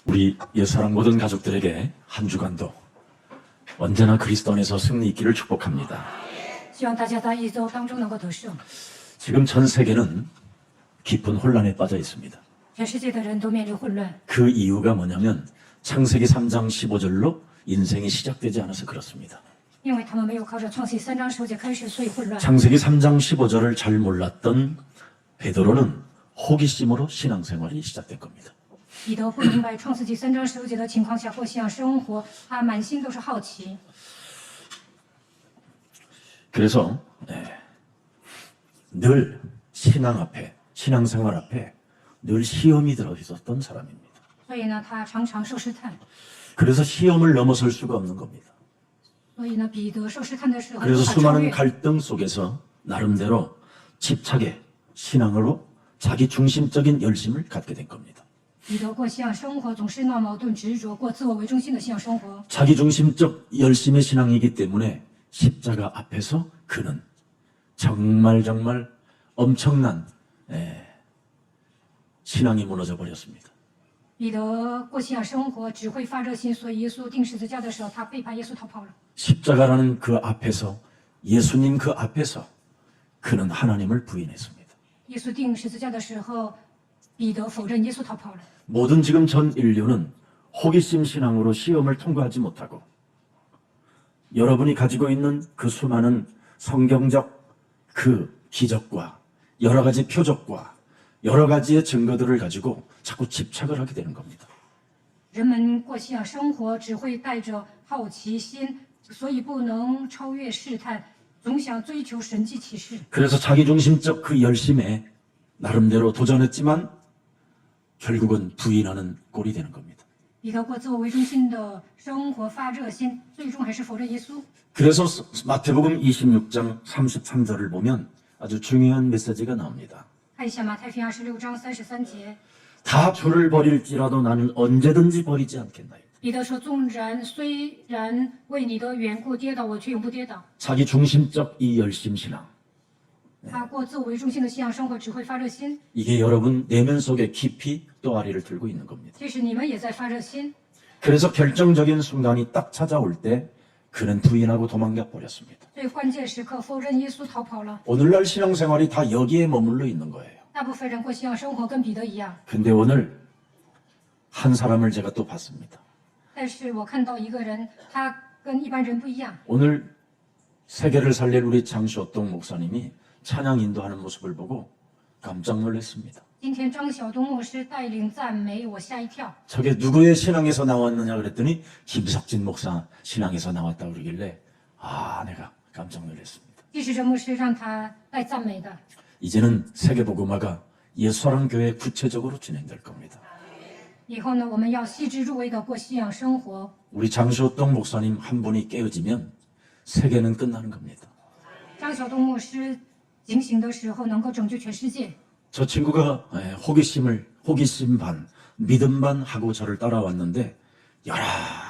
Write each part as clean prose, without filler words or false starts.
우리 예사랑 모든 가족들에게 한 주간도 언제나 그리스도 안에서 승리 있기를 축복합니다. 希望大家在一周当中能够得胜。 지금 전 세계는 깊은 혼란에 빠져 있습니다. 全世界的人都面临混乱， 그 이유가 뭐냐면 창세기 3장 15절로 인생이 시작되지 않아서 그렇습니다. 因为他们没有靠着创世3章10节开始，所以混乱。 창세기 3장 15절을 잘 몰랐던 베드로는 호기심으로 신앙생활이 시작된 겁니다. 彼得不明白创世纪3章15节的情况下过信仰生活，他满心都是好奇。 그래서 늘 신앙 앞에, 신앙생활 앞에 늘 시험이 들어있었던 사람입니다. 所以呢，他常常受试探。 그래서 시험을 넘어설 수가 없는 겁니다. 所以呢，彼得受试探的时候， 그래서 无法超 수많은 越。 갈등 속에서 나름대로 집착의 신앙으로 자기 중심적인 열심을 갖게 된 겁니다. 彼得过信仰生活总是闹矛盾、执着，过自我为中心的信仰生活。 자기 중심적 열심의 신앙이기 때문에 십자가 앞에서 그는 정말 엄청난 신앙이 무너져 버렸습니다. 彼得过信仰生活只会发热心，所以耶稣钉十字架的时候，他背叛耶稣逃跑了。 십자가라는 그 앞에서 예수님 그 앞에서 그는 하나님을 부인했습니다. 耶稣钉十字架的时候，彼得否认耶稣逃跑了。 모든 지금 전 인류는 호기심 신앙으로 시험을 통과하지 못하고 여러분이 가지고 있는 그 수많은 성경적 그 기적과 여러 가지 표적과 여러 가지의 증거들을 가지고 자꾸 집착을 하게 되는 겁니다. 人们过信仰生活只会带着好奇心，所以不能超越试探，总想追求神迹奇事。 그래서 자기중심적 그 열심에 나름대로 도전했지만 결국은 부인하는 꼴이 되는 겁니다. 彼得过自我为中心的生活发热心，最终还是否认耶稣。 그래서 마태복음 26장 33절을 보면 아주 중요한 메시지가 나옵니다. 看一下马太福音26章33节， 다 주를 버릴지라도 나는 언제든지 버리지 않겠나요. 彼得说：“虽然为你的缘故跌倒，我却永不跌倒。 자기 중심적 이 열심 신앙 他过自我为中心的信仰生活只会发热心， 이게 여러분 내면 속에 깊이 또아리를 들고 있는 겁니다. 其实你们也在发热心。 그래서 결정적인 순간이 딱 찾아올 때 그는 부인하고 도망가 버렸습니다. 最关键时刻否认耶稣逃跑了。 오늘날 신앙생활이 다 여기에 머물러 있는 거예요. 大部分人过信仰生活跟彼得一样， 근데 오늘 한 사람을 제가 또 봤습니다. 但是我看到一个人，他跟一般人不一样。 오늘 세계를 살릴 우리 장시호동 목사님이 찬양 인도하는 모습을 보고 깜짝 놀랐습니다. 今天张晓东牧师带领赞美，我吓一跳。 저게 누구의 신앙에서 나왔느냐 그랬더니 김석진 목사 신앙에서 나왔다 그러길래 내가 깜짝 놀랐습니다. 即使这牧师让他带赞美的， 이제는 세계복음화가 예수사랑교회에 구체적으로 진행될 겁니다. 以后呢，我们要细致入微的过信仰生活。 우리 장시호동 목사님 한 분이 깨어지면 세계는 끝나는 겁니다. 张晓东牧师警醒的时候，能够拯救全世界。 저 친구가 호기심 반, 믿음 반 하고 저를 따라왔는데 여러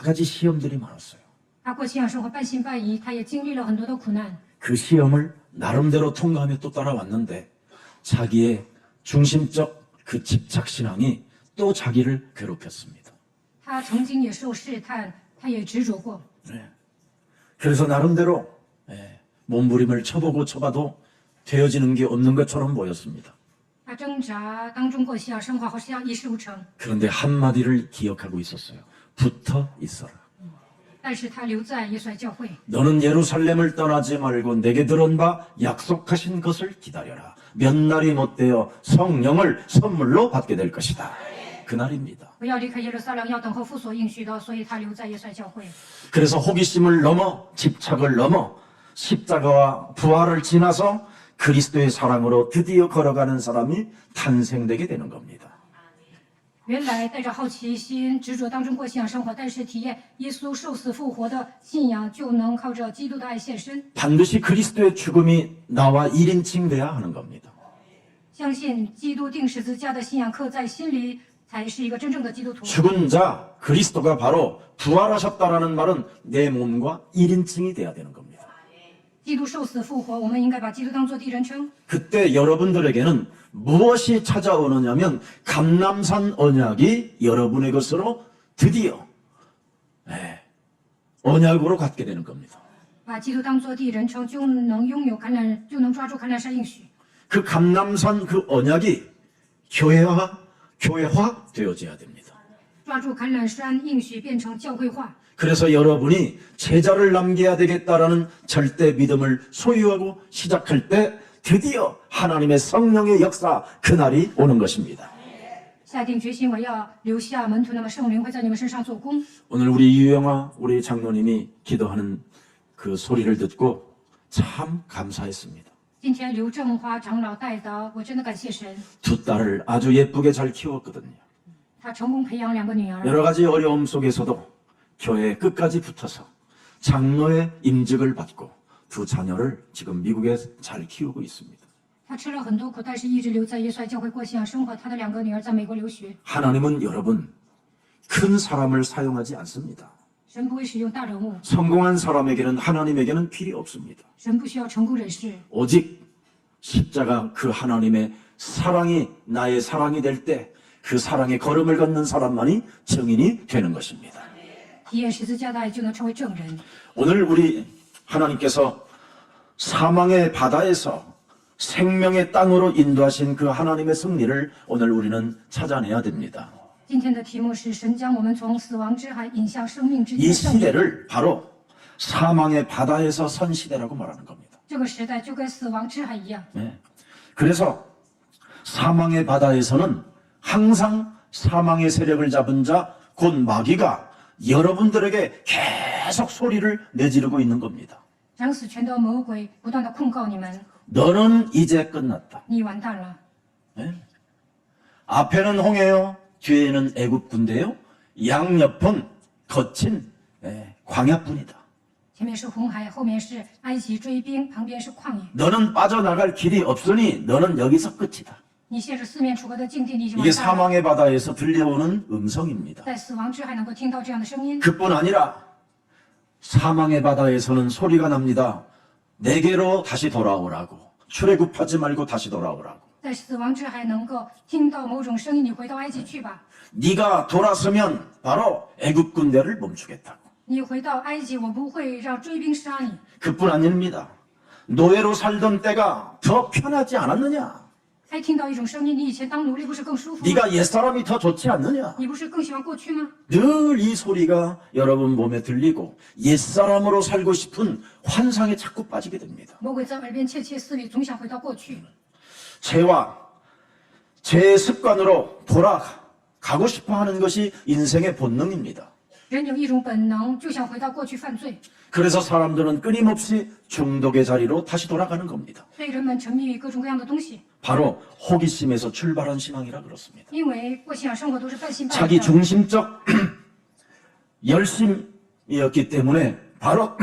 가지 시험들이 많았어요. 他过信仰生活半信半疑，他也经历了很多的苦难。 그 시험을 나름대로 통과하며 또 따라왔는데 자기의 중심적 그 집착신앙이 또 자기를 괴롭혔습니다. 他曾经也受试探，他也执着过。 그래서 나름대로 몸부림을 쳐보고 쳐봐도 되어지는 게 없는 것처럼 보였습니다. 他挣扎当中过信仰生活，好像一事无成。 그런데 한마디를 기억하고 있었어요. 붙어 있어라. 但是他留在耶稣爱教会。 너는 예루살렘을 떠나지 말고 내게 들은 바 약속하신 것을 기다려라. 몇 날이 못되어 성령을 선물로 받게 될 것이다. 그날입니다. 不要离开耶路撒冷，要等候父所应许的，所以他留在耶稣爱教会。 그래서 호기심을 넘어 집착을 넘어 십자가와 부활을 지나서 그리스도의 사랑으로 드디어 걸어가는 사람이 탄생되게 되는 겁니다. 原来带着好奇心、执着当中过信仰生活，但是体验耶稣受死复活的信仰，就能靠着基督的爱献身。 반드시 그리스도의 죽음이 나와 1인칭 돼야 하는 겁니다. 相信基督钉十字架的信仰刻在心里，才是一个真正的基督徒。 죽은 자 그리스도가 바로 부활하셨다라는 말은 내 몸과 1인칭이 돼야 되는 겁니다. 基督受死复活，我们应该把基督当作第一人称。 그때 여러분들에게는 무엇이 찾아오느냐면 감람산 언약이 여러분의 것으로 드디어 언약으로 갖게 되는 겁니다. 把基督当作第一人称，就能拥有橄榄，就能抓住橄榄山应许。 그 감람산 그 언약이 교회화 되어져야 됩니다. 抓住橄榄山应许，变成教会化。 그래서 여러분이 제자를 남겨야 되겠다라는 절대 믿음을 소유하고 시작할 때 드디어 하나님의 성령의 역사 그날이 오는 것입니다. 下定决心，我要留下门徒，那么圣灵会在你们身上做工。 오늘 우리 유영아 우리 장로님이 기도하는 그 소리를 듣고 참 감사했습니다. 今天刘正华长老带的，我真的感谢神， 두 딸을 아주 예쁘게 잘 키웠거든요. 他成功培养2个女儿。 여러 가지 어려움 속에서도 교회에 끝까지 붙어서 장로의 임직을 받고 두 자녀를 지금 미국에 잘 키우고 있습니다. 他吃了很多苦，但是一直留在耶稣爱教会过信仰生活。他的2个女儿在美国留学。 하나님은 여러분 큰 사람을 사용하지 않습니다. 神不会使用大人物， 성공한 사람에게는 하나님에게는 필요 없습니다. 神不需要成功人士， 오직 십자가 그 하나님의 사랑이 나의 사랑이 될 때 그 사랑의 걸음을 걷는 사람만이 증인이 되는 것입니다. 体验十字架的爱就能成为证人。 오늘 우리 하나님께서 사망의 바다에서 생명의 땅으로 인도하신 그 하나님의 승리를 오늘 우리는 찾아내야 됩니다. 今天的题目是神将我们从死亡之海引向生命之 이 间的圣地。 시대를 바로 사망의 바다에서 선 시대라고 말하는 겁니다. 这个时代就跟死亡之海一样， 그래서 사망의 바다에서는 항상 사망의 세력을 잡은 자, 곧 마귀가 여러분들에게 계속 소리를 내지르고 있는 겁니다. 将死权的魔鬼不断的控告你们， 너는 이제 끝났다. 你完蛋了。 앞에는 홍해요, 뒤에는 애굽 군대요, 양옆은 거친 광야뿐이다. 前面是红海，后面是埃及追兵，旁边是旷野。 너는 빠져나갈 길이 없으니 너는 여기서 끝이다. 你现是四面楚歌的境地，你已经 이게 完蛋了。 사망의 바다에서 들려오는 음성입니다. 在死亡之海能够听到这样的声音， 그뿐 아니라 사망의 바다에서는 소리가 납니다. 내게로 다시 돌아오라고. 출애굽하지 말고 다시 돌아오라고. 在死亡之海能够听到某种声音，你回到埃及去吧。 네가 돌아서면 바로 애굽 군대를 멈추겠다고. 你回到埃及，我不会让追兵杀你。 그뿐 아닙니다. 노예로 살던 때가 더 편하지 않았느냐? 还听到一种声音，你以前当奴隶不是更舒服吗？ 네가 옛사람이 더 좋지 않느냐? 你不是更喜欢过去吗？ 늘 이 소리가 여러분 몸에 들리고 옛사람으로 살고 싶은 환상에 자꾸 빠지게 됩니다. 魔鬼在耳边窃窃私语，总想回到过去。 죄와 죄의 습관으로 돌아가고 싶어 하는 것이 인생의 본능입니다. 人有一种本能，就想回到过去犯罪， 그래서 사람들은 끊임없이 중독의 자리로 다시 돌아가는 겁니다. 所以人们沉迷于各种各样的东西。 바로 호기심에서 출발한 신앙이라 그렇습니다. 因为过信仰生活都是半信半疑 자기 的， 중심적 열심이었기 때문에 바로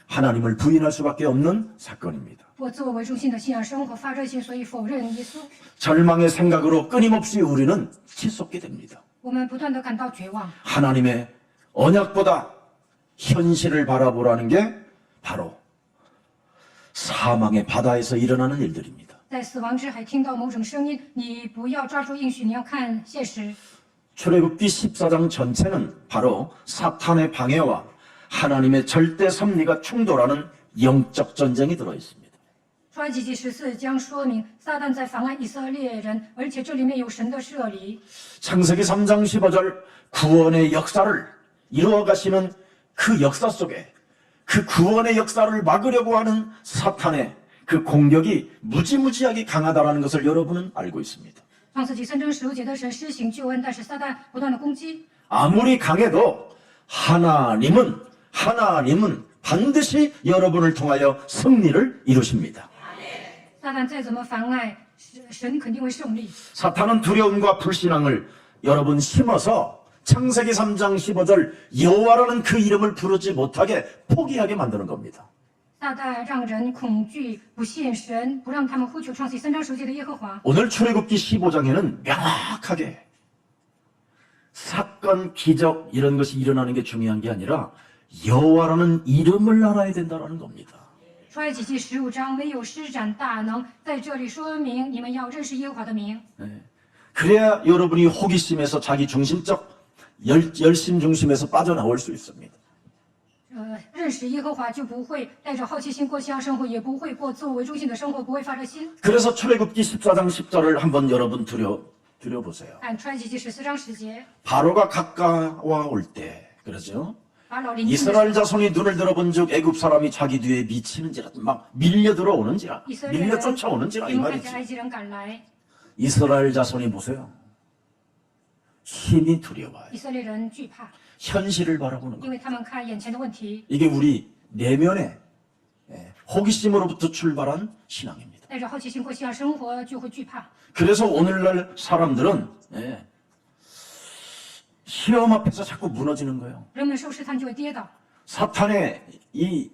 하나님을 부인할 수밖에 없는 사건입니다. 我自我为中心的信仰生活发热心，所以否认耶稣。 절망의 생각으로 끊임없이 우리는 치솟게 됩니다. 我们不断的感到绝望， 하나님의 언약보다 현실을 바라보라는 게 바로 사망의 바다에서 일어나는 일들입니다. 在死亡之海听到某种声音，你不要抓住应许，你要看现实。 출애굽기 14장 전체는 바로 사탄의 방해와 하나님의 절대 섭리가 충돌하는 영적 전쟁이 들어 있습니다. 出埃及记14章说明撒旦在妨碍以色列人，而且这里面有神的设立。 창세기 3장 15절 구원의 역사를 이루어 가시는 그 역사 속에 그 구원의 역사를 막으려고 하는 사탄의 그 공격이 무지무지하게 강하다라는 것을 여러분은 알고 있습니다. 创世纪3章15节的神施行救恩，但是撒旦不断的攻击。 아무리 강해도 하나님은 반드시 여러분을 통하여 승리를 이루십니다. 撒旦再怎么妨碍，神肯定会胜利。 사탄은 두려움과 불신앙을 여러분 심어서 창세기 3장 15절 여호와라는 그 이름을 부르지 못하게 포기하게 만드는 겁니다. 撒旦让人恐惧、不信神，不让他们呼求创世纪3章15节的耶和华。 오늘 출애굽기 15장에는 명확하게 사건, 기적 이런 것이 일어나는 게 중요한 게 아니라 여호와라는 이름을 알아야 된다는 겁니다. 出埃及记15章没有施展大能，在这里说明你们要认识耶和华的名。 그래야 여러분이 호기심에서 자기 중심적 열심 중심에서 빠져나올 수 있습니다. 认识耶和华就不会带着好奇心过信仰生活，也不会过自我为中心的生活，不会发热心。 그래서 출애굽기 14장 10절을 한번 여러분 들여보세요. 按出埃及记14章10节， 바로가 가까워올 때, 그러죠? 法老临近的时 이스라엘 候， 자손이 눈을 들어본즉 애굽 사람이 자기 뒤에 미치는지라, 막 밀려 들어오는지라, 以色列 밀려 人 쫓아오는지라 이 因看 말이지. 见埃及人赶来， 이스라엘 자손이 보세요. 힘이 두려워요. 以色列人惧怕， 현실을 바라보는 因 거예요. 为他们看眼前的问题， 이게 우리 내면의 호기심으로부터 출발한 신앙입니다. 带着好奇心过信仰生活就会惧怕。 그래서 오늘날 사람들은 시험 앞에서 자꾸 무너지는 거예요. 人们受试探就会跌倒， 사탄의 이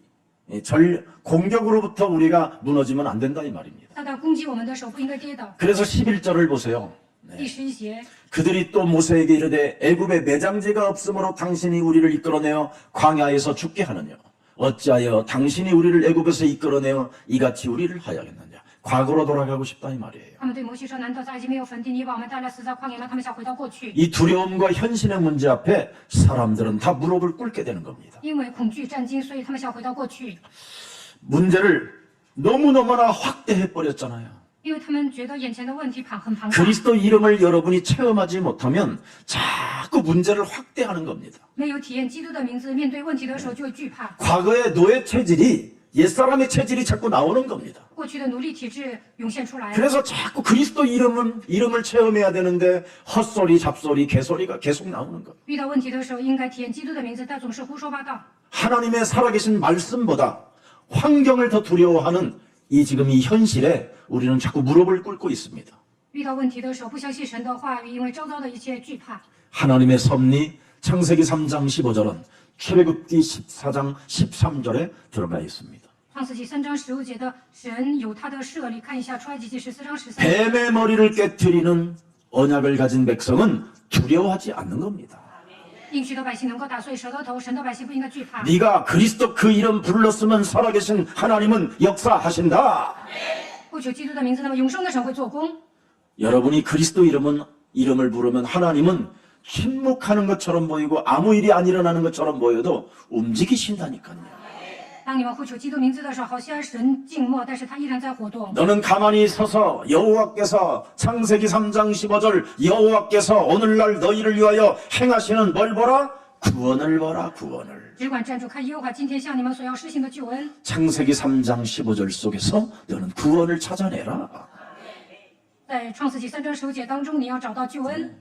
공격으로부터 우리가 무너지면 안 된다 이 말입니다. 撒旦攻击我们的时候不应该跌倒。 그래서 11절을 보세요. 第11节， 그들이 또 모세에게 이르되 애굽에 매장제가 없으므로 당신이 우리를 이끌어내어 광야에서 죽게 하느냐 어찌하여 당신이 우리를 애굽에서 이끌어내어 이같이 우리를 하야겠느냐. 과거로 돌아가고 싶다 이 말이에요. 他们对摩西说：“难道在埃及没有坟地？你把我们带来死在旷野吗？”他们想回到过去， 이 두려움과 현실의 문제 앞에 사람들은 다 무릎을 꿇게 되는 겁니다. 因为恐惧战惊，所以他们想回到过去， 문제를 너무너무나 확대해 버렸잖아요. 因为他们觉得眼前的问题很庞大。 그리스도 이름을 여러분이 체험하지 못하면 자꾸 문제를 확대하는 겁니다. 没有体验基督的名字，面对问题的时候就会惧怕。 과거의 노예 체질이 옛사람의 체질이 자꾸 나오는 겁니다. 过去的奴隶体制涌现出来， 그래서 자꾸 그리스도 이름을 체험해야 되는데 헛소리, 잡소리, 개소리가 계속 나오는 거예요. 遇到问题的时候应该体验基督的名字，但总是胡说八道。 하나님의 살아계신 말씀보다 환경을 더 두려워하는 지금 이 현실에 우리는 자꾸 무릎을 꿇고 있습니다. 遇到问题的时候不相信神的话语，因为周遭的一切惧怕。 하나님의 섭리 창세기 3장 15절은 출애굽기 14장 13절에 들어가 있습니다. 创世纪3章15节的神有他的设立，看一下出埃及记14章13节。 뱀의 머리를 깨트리는 언약을 가진 백성은 두려워하지 않는 겁니다. 应许的百姓能够打碎蛇的头，神的百姓不应该惧怕。 네가 그리스도 그 이름 불렀으면 살아계신 하나님은 역사하신다. 不求基督的名字，那么永生的神会做工。 여러분이 그리스도 이름을 부르면 하나님은 침묵하는 것처럼 보이고 아무 일이 안 일어나는 것처럼 보여도 움직이신다니까요. 当你们呼求基督名字的时候，好像神静默，但是他依然在活动。 너는 가만히 서서 여호와께서 창세기 3장 15절 여호와께서 오늘날 너희를 위하여 행하시는 뭘 보라? 구원을 보라 구원을. 只管站住，看耶和华今天向你们所要施行的救恩。 창세기 3장 15절 속에서 너는 구원을 찾아내라. 在创世纪3章15节当中，你要找到救恩，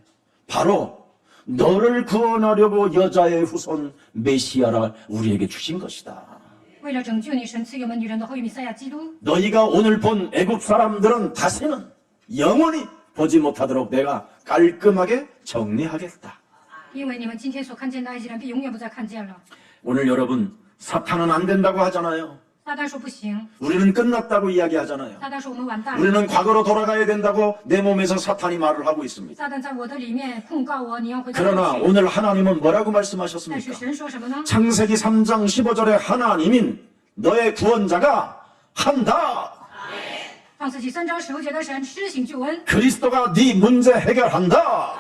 바로 너를 구원하려고 여자의 후손 메시아라 우리에게 주신 것이다. 为了拯救你，神赐给我们女人的后裔弥赛亚基督。 너희가 오늘 본 애굽 사람들은 다시는 영원히 보지 못하도록 내가 깔끔하게 정리하겠다. 因为你们今天所看见的埃及人，必永远不再看见了。 오늘 여러분 사탄은 안 된다고 하잖아요. 撒旦说不行， 우리는 끝났다고 이야기하잖아요. 撒旦说我们完蛋了。 우리는 과거로 돌아가야 된다고 내 몸에서 사탄이 말을 하고 있습니다. 撒旦在我的里面控告我，你要回到 그러나 过去。 오늘 하나님은 뭐라고 但是 말씀하셨습니까? 神说什么呢？ 창세기 3장 15절에 하나님인 너의 구원자가 한다. 创世纪3章15节的神施行救恩， 그리스도가 네 문제 해결한다.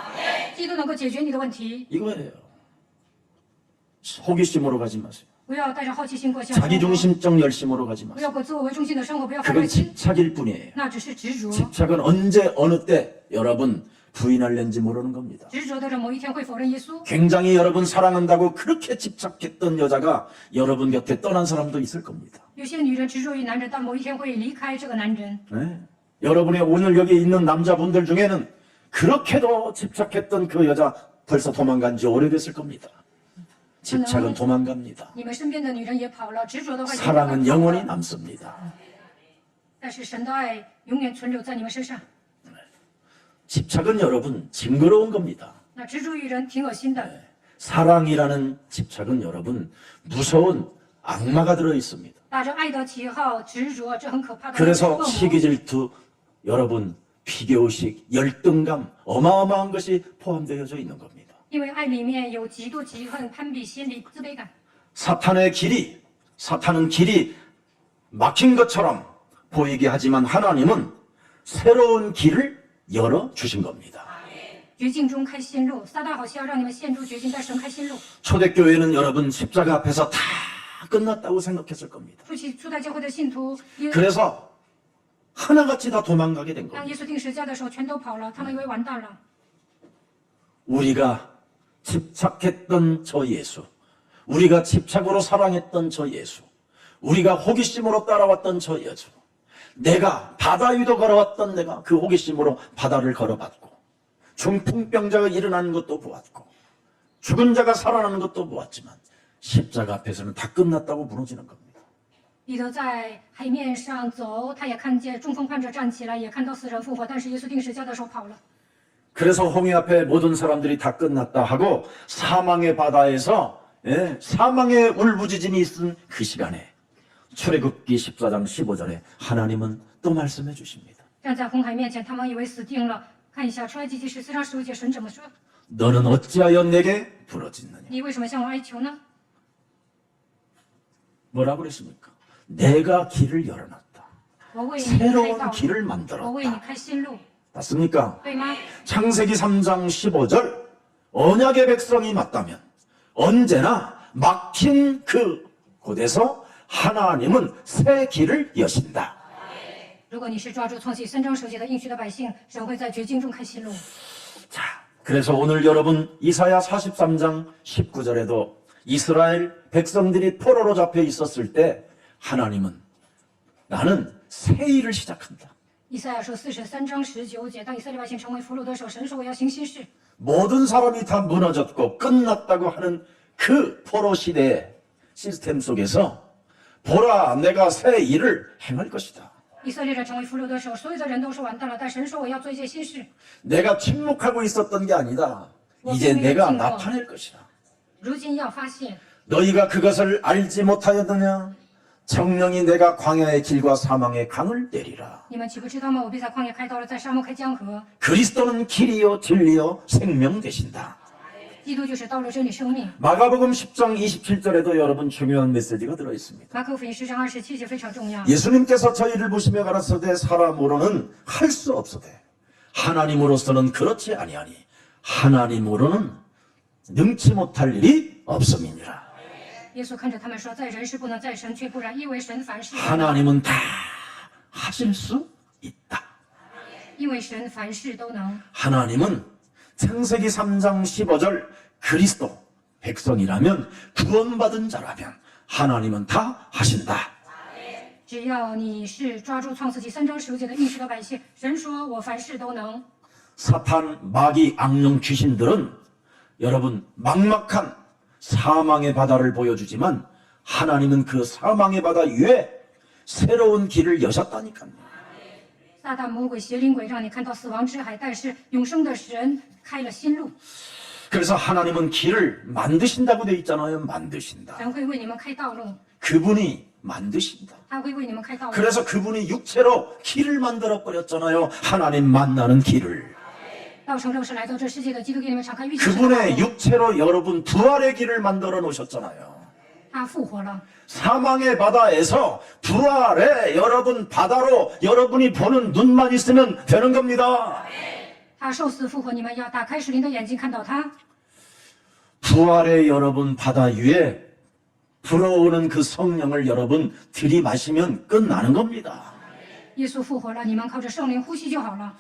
基督能够解决你的问题。 이거예요. 호기심으로 가지 마세요. 不要带着好奇心过信仰生活， 자기중심적 열심으로 가지 不 마세요. 要过自我为中心的生活，不要发 그건 热心， 집착일 뿐이에요. 那只是执着。 집착은 언제 어느 때 여러분 부인할는지 모르는 겁니다. 执着的人某一天会否认耶稣。 굉장히 여러분 사랑한다고 그렇게 집착했던 여자가 여러분 곁에 떠난 사람도 있을 겁니다. 有些女人执着于男人，但某一天会离开这个男人。 네? 여러분의 오늘 여기 있는 남자분들 중에는 그렇게도 집착했던 그 여자 벌써 도망간 지 오래됐을 겁니다. 집착은 도망갑니다. 你们身边的女人也跑了，执着的话， 사랑은 영원히 남습니다. 但是神的爱永远存留在你们身上。 집착은 여러분 징그러운 겁니다. 那执着于人挺恶心的， 사랑이라는 집착은 여러분 무서운 악마가 들어 있습니다. 打着爱的旗号执着，这很可怕的。 그래서 恶魔 시기 질투 여러분 비교식 열등감 어마어마한 것이 포함되어져 있는 겁니다. 因为爱里面有嫉妒、嫉恨、攀比心理、自卑感。 사탄은 길이 막힌 것처럼 보이게 하지만 하나님은 새로운 길을 열어 주신 겁니다. 绝境中开新路。撒旦好像要让你们陷入绝境，但神开新路。 초대교회는 여러분 십자가 앞에서 다 끝났다고 생각했을 겁니다. 初代教会的信徒，因 그래서 하나같이 다 도망가게 된 当 겁니다. 耶稣定十字架的时候，全都跑了，他们以为完蛋了。 우리가 집착했던 저 예수, 우리가 집착으로 사랑했던 저 예수, 우리가 호기심으로 따라왔던 저 예수, 내가 바다 위도 걸어왔던 내가 그 호기심으로 바다를 걸어봤고, 중풍병자가 일어나는 것도 보았고, 죽은 자가 살아나는 것도 보았지만 십자가 앞에서는 다 끝났다고 무너지는 겁니다. 彼得在海面上走，他也看见中风患者站起来，也看到死人复活，但是耶稣定十字架的时候跑了。 그래서 홍해 앞에 모든 사람들이 다 끝났다 하고 사망의 바다에서 사망의 울부짖음이 있은 그 시간에 출애굽기 14장 15절에 하나님은 또 말씀해 주십니다. 站在红海面前，他们以为死定了。看一下出埃及记14章15节，神怎么说？ 너는 어찌하여 내게 부러졌느냐? 你为什么向我哀求呢？ 뭐라고 그랬습니까? 내가 길을 열어놨다. 我为你开 새로운 道 길을 路，我为你 만들었다. 开新路， 맞습니까? 对吗？ 창세기 3장 15절 언약의 백성이 맞다면 언제나 막힌 그 곳에서 하나님은 새 길을 여신다. 如果你是抓住创世3章10节的应许的百姓，神会在绝境中开新路。 자, 그래서 오늘 여러분 이사야 43장 19절에도 이스라엘 백성들이 포로로 잡혀 있었을 때 하나님은 나는 새 일을 시작한다. 以赛亚说43章19节，当以色列百姓成为俘虏的时候，神说我要行新事。 모든 사람이 다 무너졌고 끝났다고 하는 그 포로 시대의 시스템 속에서 보라 내가 새 일을 행할 것이다. 以色列人成为俘虏的时候，所有的人都说完蛋了，但神说我要做一件新事。 내가 침묵하고 있었던 게 아니다. 이제 내가 나타낼 것이다. 如今要发现， 너희가 그것을 알지 못하였느냐? 정령이 내가 광야의 길과 사망의 강을 내리라. 你们岂不知道吗？我必在旷野开道了，在沙漠开江河。 그리스도는 길이요 진리요 생명 되신다. 基督就是道路、真理、生命。 마가복음 10장 27절에도 여러분 중요한 메시지가 들어있습니다. 马可福音10章27节非常重要。 예수님께서 저희를 보시며 가라사대 사람으로는 할 수 없으되 하나님으로서는 그렇지 아니하니 하나님으로는 능치 못할 일이 없음이니라. 耶稣看着他们说，在人是不能，在神却不然，因为神凡事， 하나님은 다 하실 수 있다. 因为神凡事都能。 하나님은 창세기 3장 15절 그리스도 백성이라면 구원받은 자라면 하나님은 다 하신다. 只要你是抓住创世纪3章15节的应许的百姓，神说我凡事都能。 사탄, 마귀, 악령, 귀신들은 여러분 막막한 사망의 바다를 보여주지만 하나님은 그 사망의 바다 위에 새로운 길을 여셨다니까요. 撒旦、魔鬼、邪灵鬼让你看到死亡之海，但是永生的神开了新路， 그래서 하나님은 길을 만드신다고 돼 있잖아요. 만드신다. 神会为你们开道路， 그분이 만드신다. 他会为你们开道路。 그래서 그분이 육체로 길을 만들어 버렸잖아요. 하나님 만나는 길을. 道成肉身来到这世界的基督给你们敞开遇见神的道 그분의 路， 육체로 여러분 부활의 길을 만들어 놓으셨잖아요. 他复活了。 사망의 바다에서 부활의 여러분 바다로 여러분이 보는 눈만 있으면 되는 겁니다. 他受死复活，你们要打开属灵的眼睛看到他。 부활의 여러분 바다 위에 불어오는 그 성령을 여러분 들이마시면 끝나는 겁니다. 耶稣复活了，你们靠着圣灵呼吸就好了。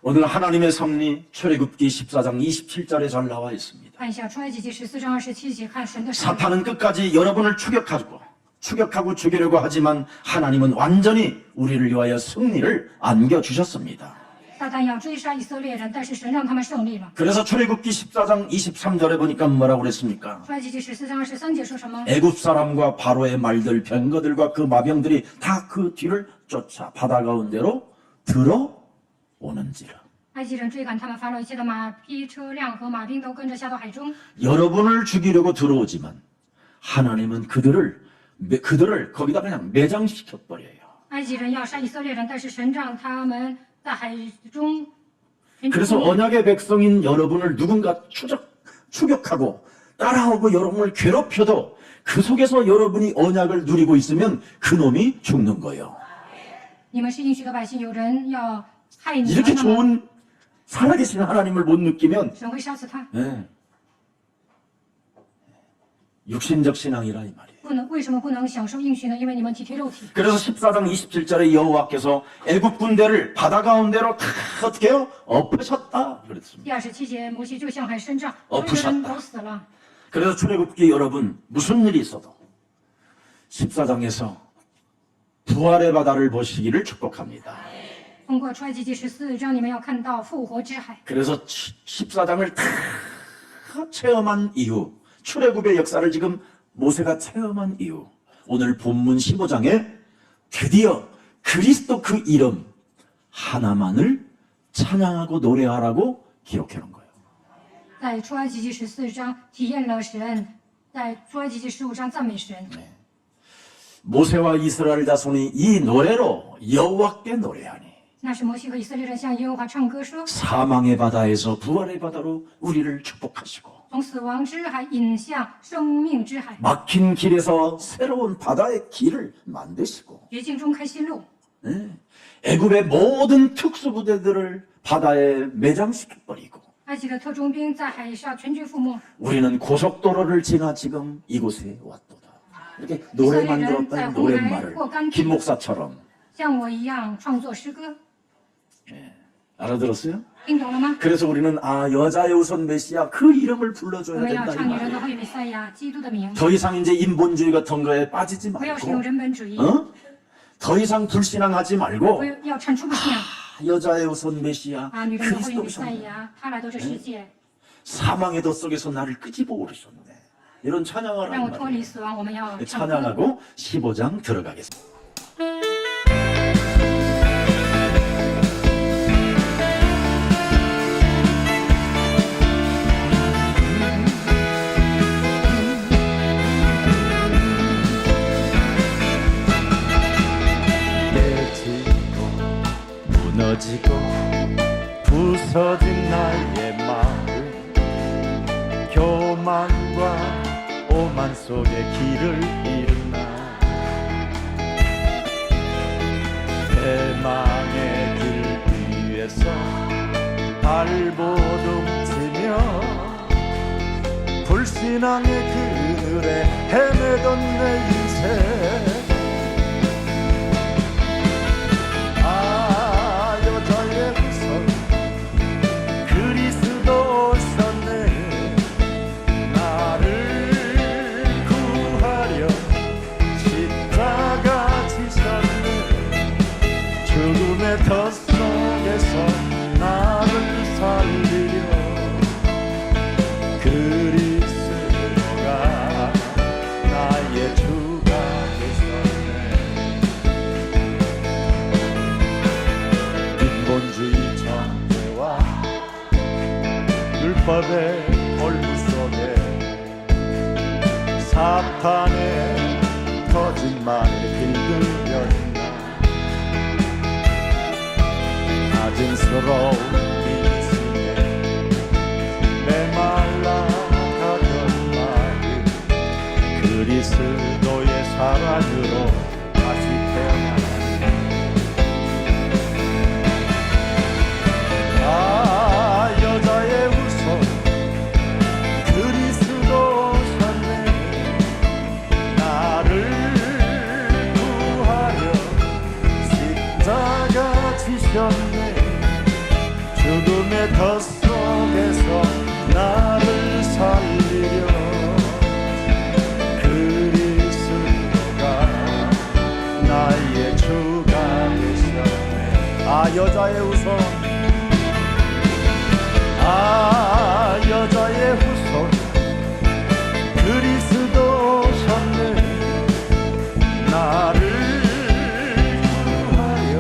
오늘 하나님의 섭리 출애굽기 14장 27절에 잘 나와 있습니다. 看一下出埃及记14章27节，看神的圣灵。 사탄은 끝까지 여러분을 추격하고 죽이려고 하지만 하나님은 완전히 우리를 위하여 승리를 안겨주셨습니다. 撒旦要追杀以色列人，但是神让他们胜利了。 그래서 출애굽기 14장 23절에 보니까 뭐라고 그랬습니까? 出埃及记14章23节说什么？ 애굽 사람과 바로의 말들, 병거들과 그 마병들이 다 그 뒤를 쫓아 바다 가운데로 들어오는지라. 埃及人追赶他们，法老一切的马匹、车辆和马兵都跟着下到海中。 여러분을 죽이려고 들어오지만 하나님은 그들을 거기다 그냥 매장시켜 버려요. 埃及人要杀以色列人，但是神让他们在海中。 그래서 언약의 백성인 여러분을 누군가 추격하고 따라오고 여러분을 괴롭혀도 그 속에서 여러분이 언약을 누리고 있으면 그 놈이 죽는 거예요. 你们是应许的百姓，有人要害你 이렇게 们，那么 좋은 살아계신 하나님을 못 느끼면 神会杀死他。 네. 육신적 신앙이라 이 말이에요. 为什么不能享受应许呢？因为你们体贴肉体。 그래서 14장 27절에 여호와께서 애굽 군대를 바다 가운데로 다 어떻게 해요? 엎으셨다 그랬습니다. 第27节，摩西就向海伸杖， 哦 所有人 부셨다 都死了。 그래서 출애굽기 여러분 무슨 일이 있어도 14장에서 부활의 바다를 보시기를 축복합니다. 通过出埃及记14章，你们要看到复活之海。 그래서 14장을 다 체험한 이후 출애굽의 역사를 지금 모세가 체험한 이후 오늘 본문 15장에 드디어 그리스도 그 이름 하나만을 찬양하고 노래하라고 기록해 놓은 거예요. 在出埃及记14章体验了神，在出埃及记15章赞美神。 모세와 이스라엘 자손이 이 노래로 여호와께 노래하니 那是摩西和以色列人向耶和华唱歌说： 사망의 바다에서 부활의 바다로 우리를 축복하시고 从死亡之海引向生命之海， 막힌 길에서 새로운 바다의 길을 만드시고 绝境中开新路。 애굽의 모든 특수부대들을 바다에 매장시켜버리고 埃及的特种兵在海上全军覆没。 우리는 고속도로를 지나 지금 이곳에 왔도다. 이렇게 노래만 들었던 노랫말을 김 목사처럼 像我一样创作诗歌， 알아들었어요? 听懂了吗？ 그래서 우리는 여자의 우선 메시아 그 이름을 我 불러줘야 们要 된다 이 唱女人的 말이에요. 后裔弥赛亚，基督的名， 더 이상 이제 인본주의 같은 거에 빠지지 不要使用 말고 人本主义， 더 이상 불신앙하지 말고 不要产出不信仰 여자의 우선 메시아 啊！女人的后裔 그리스도 弥赛 오셨네. 亚，他来到这世界， 사망의 덫 속에서 나를 끄집어 오르셨네. 이런 让 찬양하라는 我脱离 말이에요. 死亡。我们要唱歌。 찬양하고 15장 들어가겠습니다. 깨지고 무너지고 부서진 나의 마음 교만과 오만 속에 길을 잃은 나 대망의 길 위에서 발버둥 치며 불신앙의 그늘에 헤매던 내 인생 여자의 후손 그리스도 오셨네 나를 구하려 십자가 지셨네 죽음의 덫 속에서 나를 살리려 그리스도가 나의 주가 되셨네 인본주의 정죄와 율법의 얼굴 속에 사탄의 거짓말에 길들여있나 가증스러운 미신에 메말라가던 마음 그리스도의 사랑으로 다시 태어나네 여자의 후손 그리스도 오셨네 나를 구하려 십자가 지셨네 죽음의 덫 속에서 나를 살리려 그리스도가 나의 주가 되셨네 여자의 후손 여자의 후손 그리스도 오셨네 나를 구하여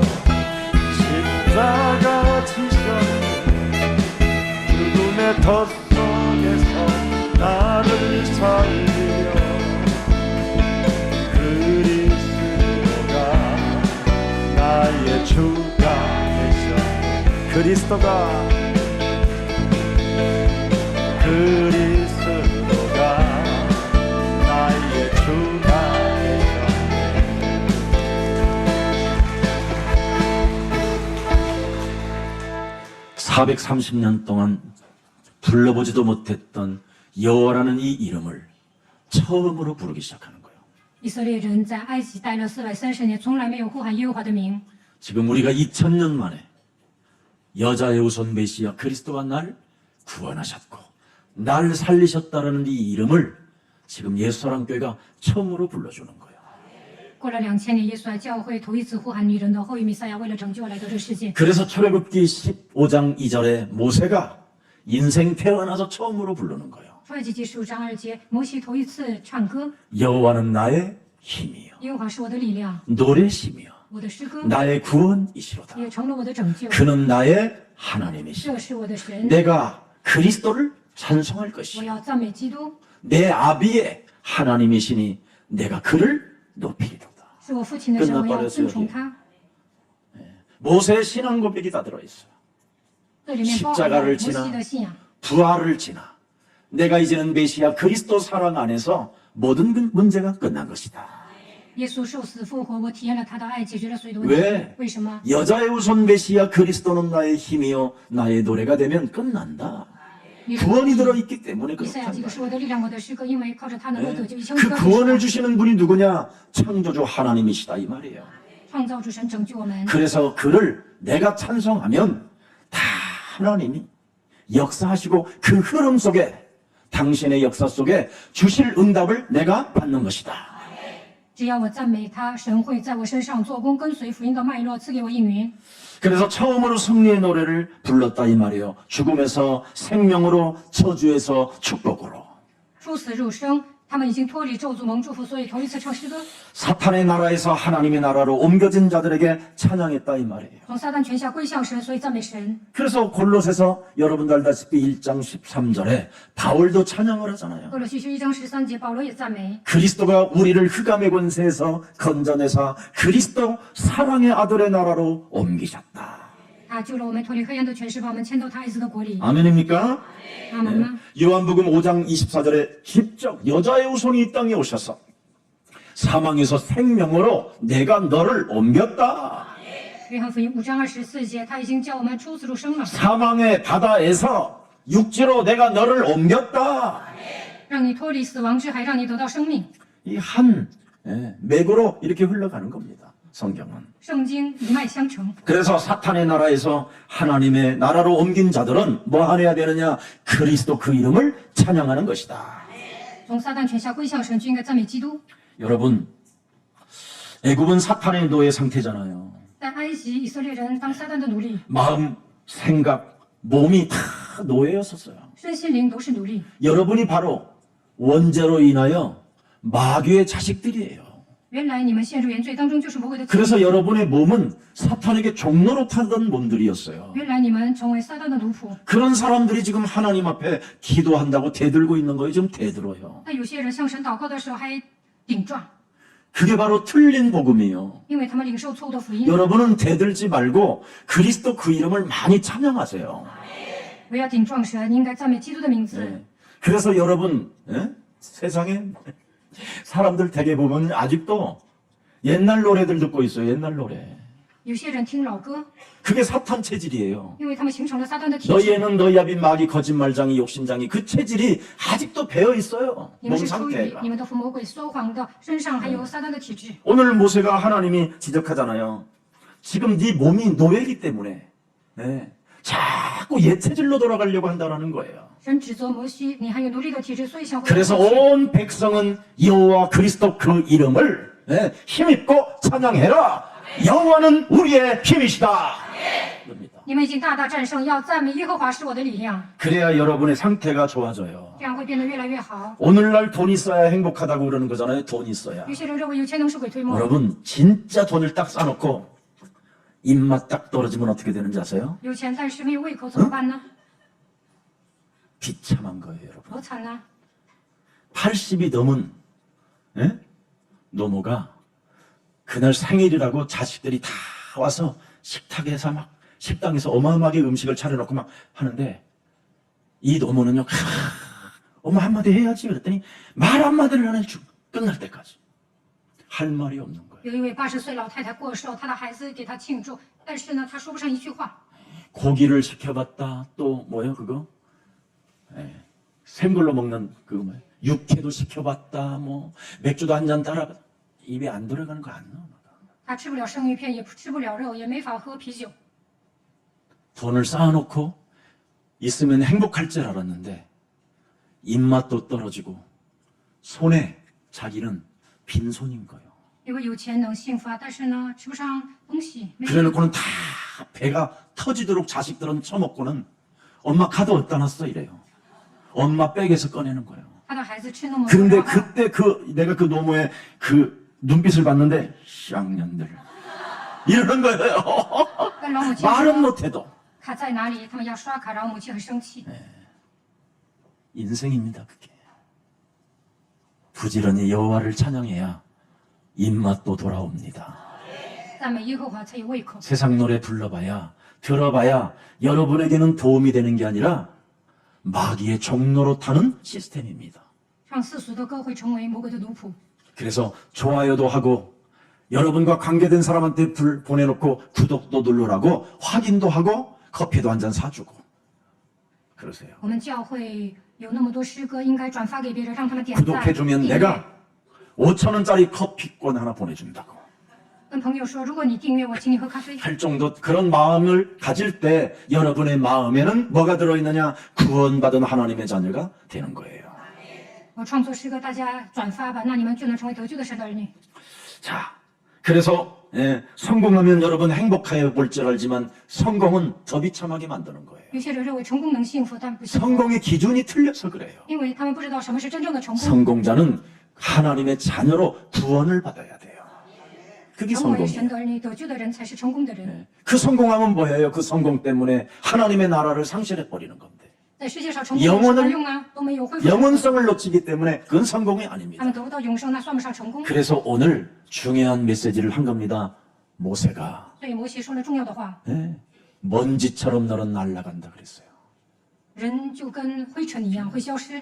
십자가 지셨네 죽음의 덫 속에서 나를 살리려 그리스도가 나의 주가 되셨네 그리스도가 나의 주가 되셨네 430년 동안 불러보지도 못했던 여호와라는 이 이름을 처음으로 부르기 시작하는 거예요. 以色列人在埃及待了430年，从来没有呼喊耶和华的名。 지금 우리가 2000년 만에 여자의 우선 메시아 그리스도가 날 구원하셨고 날 살리셨다라는 이 이름을 지금 예수사랑교회가 처음으로 불러주는 거예요. 过了2000年，耶稣来教会头一次呼喊女人的后裔弥赛亚为了拯救来到这世界。 그래서 출애굽기 15장 2절에 모세가 인생 태어나서 처음으로 부르는 거예요. 出埃及记15章2节，摩西头一次唱歌， 여호와는 나의 힘이요 耶和华是我的力量， 노래심이요 我的诗歌 나의 구원이시로다. 也成了我的拯救。 그는 나의 하나님이시요 这是我的神， 내가 그리스도를 찬송할 我 것이요 要赞美基督， 내 아비의 하나님이시니 내가 그를 높이리로다. 是我父亲的神，我要尊崇他。 모세의 신앙 고백이 다 들어있어요. 这里面包含了 십자가를 摩西 지나 的信仰。 부활을 지나 내가 이제는 메시아 그리스도 사랑 안에서 모든 문제가 끝난 것이다. 耶稣受死复活，我体验了他的爱，解决了所有的问 왜 题。为什么？ 여자의 우선 메시아 그리스도는 나의 힘이요 나의 노래가 되면 끝난다. 你 구원이 들어있기 때문에 以赛亚 그렇다. 记的是我的力量，我的诗歌，因为靠着他能够得救，一切 그 都 구원을 是 주시는 분이 누구냐? 창조주 하나님이시다 이 말이에요. 创造主神拯救我们。 그래서 그를 내가 찬송하면 다 하나님이 역사하시고 그 흐름 속에 당신의 역사 속에 주실 응답을 내가 받는 것이다. 只要我赞美他，神会在我身上做工，跟随福音的脉络，赐给我应允。 그래서 처음으로 승리의 노래를 불렀다 이 말이에요. 죽음에서 생명으로 저주에서 축복으로. 出死入生，他们已经脱离咒诅蒙祝福，所以头一次唱诗歌。 사탄의 나라에서 하나님의 나라로 옮겨진 자들에게 찬양했다 이 말이에요. 从撒旦权下归向神，所以赞美神。 그래서 골로새서 여러분도 알다시피 1장 13절에 바울도 찬양을 하잖아요. 哥罗西书1章13节，保罗也赞美 그리스도가 우리를 흑암의 권세에서 건져내사 그리스도 사랑의 아들의 나라로 옮기셨다. 他救了我们脱离黑暗的权势，把我们迁到他爱子的国里。 아멘입니까? 阿门吗？ 요한복음 5장 24절에 직접 여자의 후손이 이 땅에 오셔서 사망에서 생명으로 내가 너를 옮겼다. 约翰福音5章24节，他已经叫我们出死入生了， 사망의 바다에서 육지로 내가 너를 옮겼다. 让你脱离死亡之海，让你得到生命。 이 한 맥으로 이렇게 흘러가는 겁니다. 성경은. 圣经一脉相承。 그래서 사탄의 나라에서 하나님의 나라로 옮긴 자들은 뭐 해야 되느냐? 그리스도 그 이름을 찬양하는 것이다. 从撒旦权下归向神，就应该赞美基督。 여러분, 애굽은 사탄의 노예 상태잖아요. 在埃及，以色列人当撒旦的奴隶， 마음, 생각, 몸이 다 노예였었어요. 身心灵都是奴隶。 여러분이 바로 원죄로 인하여 마귀의 자식들이에요. 原来你们陷入原罪当中，就是魔鬼的子 그래서 民。 여러분의 몸은 사탄에게 종로로 타던 몸들이었어요. 原来你们成为撒旦的奴仆。 그런 사람들이 지금 하나님 앞에 기도한다고 대들고 있는 거예요. 지금 대들어요. 那有些人向神祷告的时候还顶撞， 그게 바로 틀린 복음이에요. 因为他们领受错误的福音。 여러분은 대들지 말고 그리스도 그 이름을 많이 찬양하세요. 不要顶撞神，你应该赞美基督的名字。 네. 그래서 여러분 세상에 사람들 대개 보면 아직도 옛날 노래들 듣고 있어요. 옛날 노래. 有些人听老歌， 그게 사탄 체질이에요. 因为他们形成了撒旦的体质。 너희에는 너희 아비 마귀 거짓말장이 욕심장이 그 체질이 아직도 배어 있어요. 你们 몸 是出于 상태가. 你们的父魔鬼说谎的，身上还有撒旦的体质。 오늘 모세가 하나님이 지적하잖아요. 지금 네 몸이 노예이기 때문에 자꾸 옛 체질로 돌아가려고 한다는 거예요. 神指责摩西，你还有奴隶的体质，所以想回 그래서 过去。 온 백성은 여호와 그리스도 그 이름을 힘입고 찬양해라. 여호와는 우리의 힘이시다. 그럽니다. 你们已经大大战胜，要赞美耶和华是我的力量， 그래야 여러분의 상태가 좋아져요. 这样会变得越来越好。 오늘날 돈 있어야 행복하다고 그러는 거잖아요. 돈 있어야. 有些人认为有钱能使鬼推磨， 여러분 진짜 돈을 딱 싸놓고 입맛 딱 떨어지면 어떻게 되는지 아세요? 有钱但是没有胃口怎么办呢？ 비참한 거예요, 여러분. 多惨呐！ 80이 넘은 노모가 그날 생일이라고 자식들이 다 와서 식탁에서 막 식당에서 어마어마하게 음식을 차려놓고 막 하는데 이 노모는요, 엄마 한마디 해야지 그랬더니 말 한마디를 안 해줘. 끝날 때까지 할 말이 없는 거예요. 有一位80岁老太太过寿，她的孩子给她庆祝，但是呢，她说不上一句话。 고기를 시켜봤다. 또 뭐예요 그거? 예, 생걸로 먹는 그거 뭐예요? 육회도 시켜봤다. 뭐 맥주도 한 잔 따라 입에 안 들어가는 거 안 넣어. 他吃不了生鱼片，也吃不了肉，也没法喝啤酒。 돈을 쌓아놓고 있으면 행복할 줄 알았는데 입맛도 떨어지고 손에 자기는 빈손인 거예요. 以为有钱能幸福啊，但是呢，吃不上东西，没 그래놓고는 다 배가 터지도록 자식들은 처먹고는 엄마 카드 어디다 놨어 이래요. 엄마 백에서 꺼내는 거예요. 他的孩子吃那么多， 근데 然后 그때 내가 그 노모의 그 눈빛을 봤는데 쌍년들 이러는 거예요. 跟老母亲 말은 说 못해도 卡在哪里，他们要刷卡，然后母亲很生气。 인생입니다. 그게 부지런히 여호와를 찬양해야 입맛도 돌아옵니다. 赞美耶和华才有胃口。 세상 노래 불러봐야 들어봐야 여러분에게는 도움이 되는 게 아니라 마귀의 종로로 타는 시스템입니다. 唱世俗的歌会成为魔鬼的奴仆。 그래서 좋아요도 하고 여러분과 관계된 사람한테 보내놓고 구독도 누르라고 확인도 하고 커피도 한 잔 사주고 그러세요. 我们教会有那么多诗歌，应该转发给别人，让他们点赞。 구독해주면 订阅 내가 5,000원짜리 커피권 하나 보내준다고 跟朋友说，如果你订阅我，请你喝咖啡。 할 정도 그런 마음을 가질 때 여러분의 마음에는 뭐가 들어있느냐? 구원받은 하나님의 자녀가 되는 거예요. 我创作诗歌，大家转发吧，那你们就能成为得救的神的儿女。 자, 그래서 성공하면 여러분 행복해 볼 줄 알지만 성공은 더 비참하게 만드는 거예요. 有些人认为成功能幸福，但不幸福， 성공의 기준이 틀려서 그래요. 因为他们不知道什么是真正的成功。 성공자는 하나님의 자녀로 구원을 받아야 돼요. 그게 成为 성공이에요. 神的儿女，得救的人才是成功的人。 그 성공하면 뭐예요? 그 성공 때문에 하나님의 나라를 상실해 버리는 건데 在世界上成功有什么用啊？都没有恢复。 영원성을 놓치기 때문에 그건 성공이 他 아닙니다. 们得不到永生，那算不上成功。 그래서 오늘 중요한 메시지를 한 겁니다. 모세가 所以摩西说了重要的话： 먼지처럼 너는 날아간다 그랬어요. 人就跟灰尘一样会消失。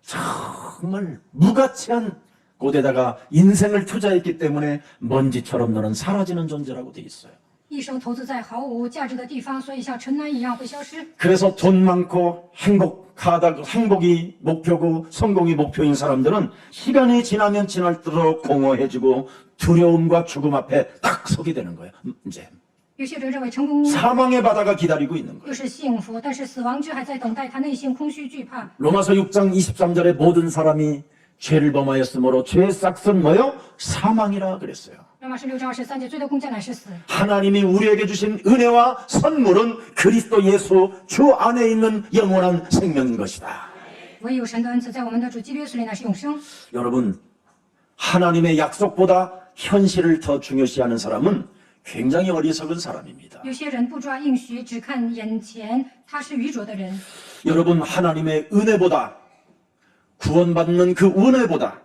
정말 무가치한 곳에다가 인생을 투자했기 때문에 먼지처럼 너는 사라지는 존재라고 돼 있어요. 一生投资在毫无价值的地方，所以像尘埃一样会消失。 그래서 돈 많고 행복이 목표고 성공이 목표인 사람들은 시간이 지나면 지날수록 공허해지고 두려움과 죽음 앞에 딱 서게 되는 거예요. 이제 有些人认为成功 사망의 바다가 기다리고 있는 거예요. 又是幸福，但是死亡之还在等待他，内心空虚惧怕。 로마서 6장 23절에 모든 사람이 죄를 범하였으므로 죄의 싹은 뭐요? 사망이라 그랬어요. 罗马书6章23节，罪的工价乃是死。 하나님이 우리에게 주신 은혜와 선물은 그리스도 예수 주 안에 있는 영원한 생명인 것이다. 唯有神的恩赐，在我们的主基督耶稣里乃是永生。 여러분, 하나님의 약속보다 현실을 더 중요시하는 사람은 굉장히 어리석은 사람입니다. 有些人不抓应许，只看眼前，他是愚拙的人。 여러분, 하나님의 은혜보다 구원받는 그 은혜보다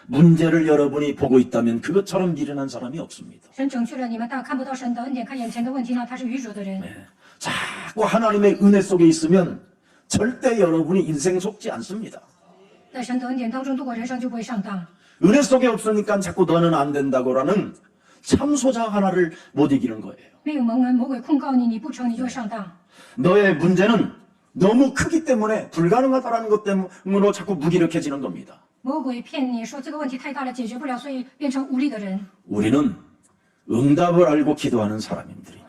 문제를 여러분이 보고 있다면 그것처럼 미련한 사람이 없습니다. 神拯救了你们，但看不到神的恩典，看眼前的问题呢，他是愚拙的人。 자꾸 하나님의 은혜 속에 있으면 절대 여러분이 인생 속지 않습니다. 在神的恩典当中度过人生，就不会上当。 은혜 속에 없으니까 자꾸 너는 안 된다고라는 참소자 하나를 못 이기는 거예요. 没有蒙恩，魔鬼控告你，你不成，你就会上当。 너의 문제는 너무 크기 때문에 불가능하다라는 것 때문에 자꾸 무기력해지는 겁니다. 魔鬼骗你说这个问题太大了，解决不了，所以变成无力的人。 우리는 응답을 알고 기도하는 사람들입니다.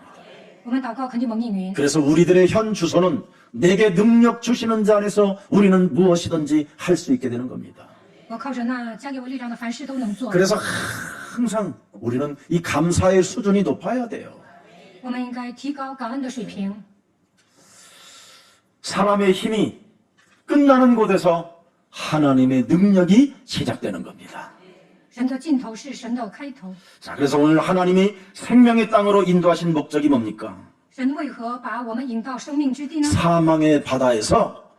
我们祷告肯定蒙应允， 그래서 우리들의 현 주소는 내게 능력 주시는 자 안에서 우리는 무엇이든지 할 수 있게 되는 겁니다. 我靠着那加给我力量的，凡事都能做。 그래서 항상 우리는 이 감사의 수준이 높아야 돼요. 我们应该提高感恩的水平。 사람의 힘이 끝나는 곳에서 하나님의 능력이 시작되는 겁니다. 神的尽头是神的开头。 자, 그래서 오늘 하나님이 생명의 땅으로 인도하신 목적이 뭡니까? 神为何把我们引到生命之地呢？ 사망의 바다에서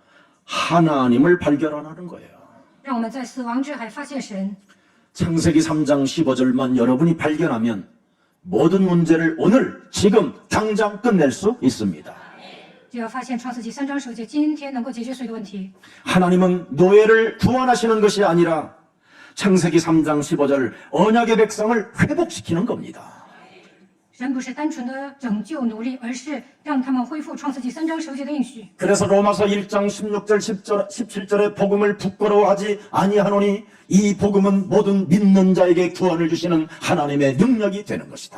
하나님을 발견하는 거예요. 让我们在死亡之海发现神。 창세기 3장 15절만 여러분이 발견하면 모든 문제를 오늘 지금 당장 끝낼 수 있습니다. 只要发现创世纪3章9节，今天能够解决所有的问题。 하나님은 노예를 구원하시는 것이 아니라 창세기 3장 15절 언약의 백성을 회복시키는 겁니다. 神不是单纯的拯救奴隶，而是让他们恢复创世纪3章10节的应许。 그래서 로마서 1장 16절 17절의 복음을 부끄러워하지 아니하노니 이 복음은 모든 믿는 자에게 구원을 주시는 하나님의 능력이 되는 것이다.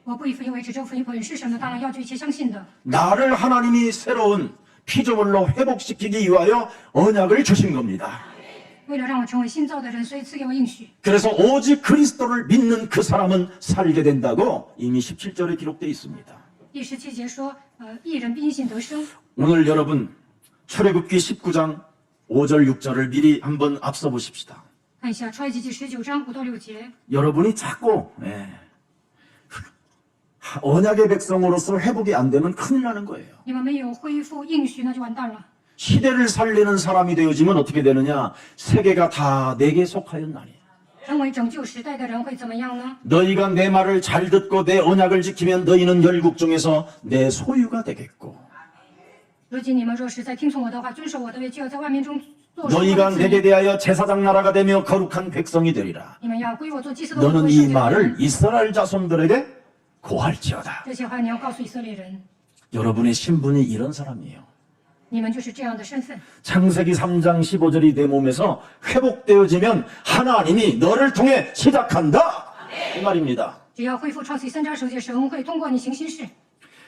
我不以福音为耻，这福音本是神的大能，要救一切相信的。 나를 하나님이 새로운 피조물로 회복시키기 위하여 언약을 주신 겁니다. 为了让我成为新造的人，所以赐给我应许。 그래서 오직 그리스도를 믿는 그 사람은 살게 된다고 이미 17절에 기록되어 있습니다. 第17节说，义人必因信得生。 오늘 여러분 출애굽기 19장 5절 6절을 미리 한번 앞서 보십시다. 看一下创世纪19章5到6节， 여러분이 자꾸 언약의 백성으로서 회복이 안 되면 큰일 나는 거예요. 你们没有恢复应许，那就完蛋了。 시대를 살리는 사람이 되어지면 어떻게 되느냐? 세계가 다 내게 속하였나니. 成为拯救时代的人会怎么样呢？ 너희가 내 말을 잘 듣고 내 언약을 지키면 너희는 열국 중에서 내 소유가 되겠고 如今你们若是在听从我的话，遵守我的约，就要在万民中做属我 너희가 的子 내게 民。 대하여 제사장 나라가 되며 거룩한 백성이 되리라. 你们要归我做祭司的王， 너는 为 이 圣洁的 말을 人。 이스라엘 자손들에게 고할지어다. 这些话你要告诉以色列人， 여러분의 신분이 이런 사람이에요. 你们就是这样的身份。 창세기 3장 15절이 내 몸에서 회복되어지면 하나님이 너를 통해 시작한다. 이 말입니다. 只要恢复创世纪3章10节，神会通过你行新事。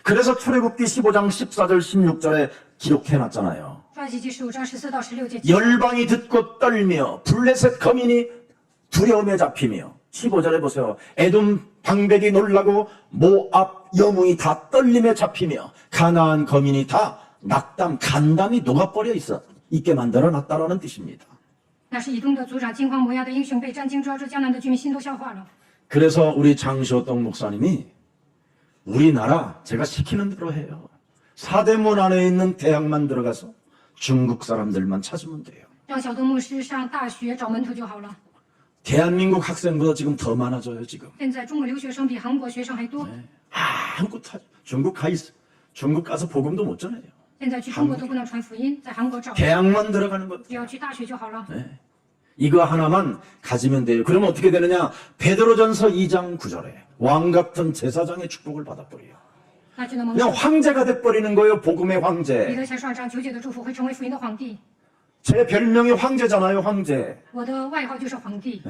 그래서 출애굽기 15장 14절 16절에 기록해놨잖아요. 创世纪15章14到16节， 열방이 듣고 떨며 블레셋 거민이 두려움에 잡히며 15절에 보세요. 에돔 방백이 놀라고 모압 여무이 다 떨림에 잡히며 가나안 거민이 다 낙담 간담이 녹아버려 있게 만들어놨다라는 뜻입니다. 那是以东的族长惊慌模样的英雄被战惊抓住，江南的居民心都消化了。 그래서 우리 장시호동 목사님이 우리나라 제가 시키는 대로 해요. 사대문 안에 있는 대학만 들어가서 중국 사람들만 찾으면 돼요. 让小东牧师上大学找门徒就好了。 대한민국 학생보다 지금 더 많아져요 지금. 现在中国留学生比韩国学生还多， 중국 가서 복음도 못 전해요. 现在去中国都不能传福音，在韩国找， 대학만 들어가는 것. 只要去大学就好了。 이거 하나만 가지면 돼요. 그러면 어떻게 되느냐? 베드로전서 2장 9절에 왕 같은 제사장의 축복을 받아버려요. 那就能蒙 그냥 受。 황제가 돼버리는 거예요. 복음의 彼 황제. 得前书2章9节的祝福会成为福音的皇帝。 제 별명이 황제잖아요. 황제. 我的外号就是皇帝。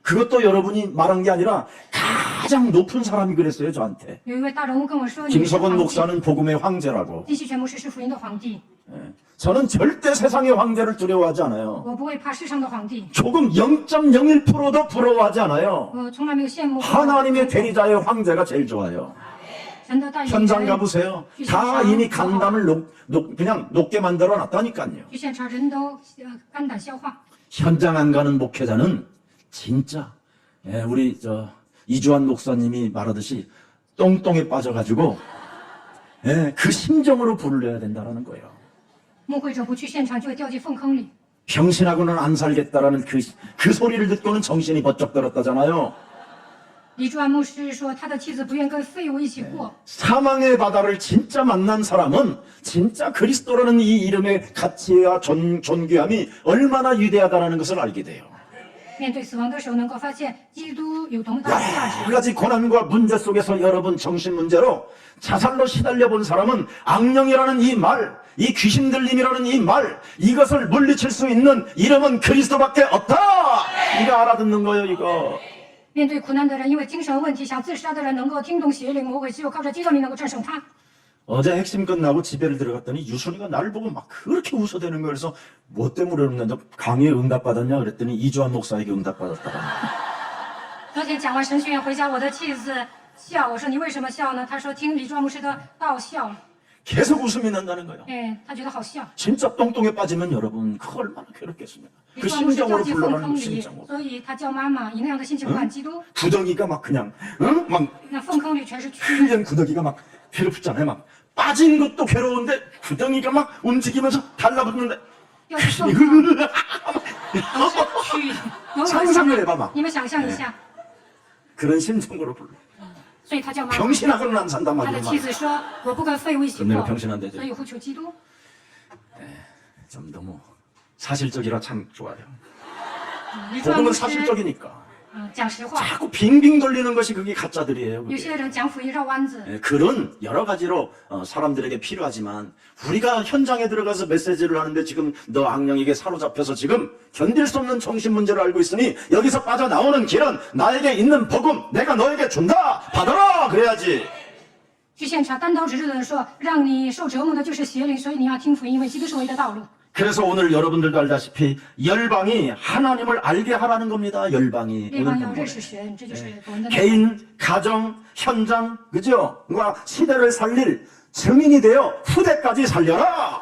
그것도 여러분이 말한 게 아니라 가장 높은 사람이 그랬어요. 저한테. 有一位大人物跟我说：“你是 김석원 皇帝。 목사는 복음의 황제라고. 金希全牧师是福音的皇帝， 저는 절대 세상의 황제를 두려워하지 않아요. 我不会怕世上的皇帝， 조금 0.01%도 부러워하지 않아요. 我从来没有羡慕过 하나님의 대리자의 황제가 제일 좋아요. 神的代言 현장 人。 가보세요. 다 이미 간담을 그냥 높게 만들어 놨다니까요. 去现场人都肝胆消化。 현장 안 가는 목회자는 진짜 우리 이주환 목사님이 말하듯이 똥똥에 빠져가지고 그 심정으로 불러야 된다라는 거예요. 牧会者不去现场就会掉进粪坑里。 병신하고는 안 살겠다라는 그 소리를 듣고는 정신이 번쩍 들었다잖아요. 李柱安牧师说，他的妻子不愿跟废物一起过。 사망의 바다를 진짜 만난 사람은 진짜 그리스도라는 이 이름의 가치와 존귀함이 얼마나 위대하다는 것을 알게 돼요. 面对死亡的时候，能够发现基督有多么大的价值。 여러 가지 고난과 문제 속에서 여러분 정신 문제로 자살로 시달려 본 사람은 악령이라는 이 말, 이 귀신 들림이라는 이 말, 이것을 물리칠 수 있는 이름은 그리스도밖에 없다. 이거 알아듣는 거예요, 이거. 面对苦难的人，因为精神问题想自杀的人，能够听懂邪灵魔鬼，只有靠着基督名能够战胜他。 어제 핵심 끝나고 집에를 들어갔더니 유순이가 나를 보고 막 그렇게 웃어대는 거예요. 그래서 뭐 때문에 그러는데 강의에 응답받았냐 그랬더니 이주환 목사에게 응답받았다고. 昨天讲完神学院回家，我的妻子笑，我说你为什么笑呢？她说听李柱安牧师的道笑了。 계속 웃음이 난다는 거예요. 哎，她觉得好笑。 진짜 똥똥에 빠지면 여러분 그거 얼마나 괴롭겠습니까? 李 그 柱安牧师掉 심정으로 进粪 불러가는 坑 그 里， 심정으로. 所以他叫妈妈以那样的心情呼喊基督。 구덩이가 막 그냥 응? 막 那粪坑里全是蛆， 흘린 구덩이가 막 괴롭잖아요. 막 빠진 것도 괴로운데 구덩이가 막 움직이면서 달라붙는데 掉进粪坑，都是蛆，有恶 상상을 心。 해봐 막 你们想象一下， 그런 심정으로 불러. 所以他叫妈妈。 병신하고는 안 산단 他的 말이에요. 妻子说：“我不跟废物一起 그럼 내가 过。” 병신 안 되죠. 所以呼求基督。 좀 너무 사실적이라 참 좋아요. 李柱安牧 복음은 师， 사실적이니까. 讲实话。 자꾸 빙빙 돌리는 것이 그게 가짜들이에요. 有 그게. 些人讲福音绕弯子， 예, 그런 여러 가지로 사람들에게 필요하지만 우리가 현장에 들어가서 메시지를 하는데 지금 너 악령에게 사로잡혀서 지금 견딜 수 없는 정신 문제를 알고 있으니 여기서 빠져나오는 길은 나에게 있는 복음 내가 너에게 준다 받아라 그래야지. 去现场单刀直入的说，让你受折磨的就是邪灵，所以你要听福音，因为基督是唯一的道路。 그래서 오늘 여러분들도 알다시피 열방이 하나님을 알게 하라는 겁니다. 열방이 列 오늘 邦要 본문에. 认识神，这就是我们的。 개인, 가정, 현장, 그죠? 과 시대를 살릴 증인이 되어 후대까지 살려라.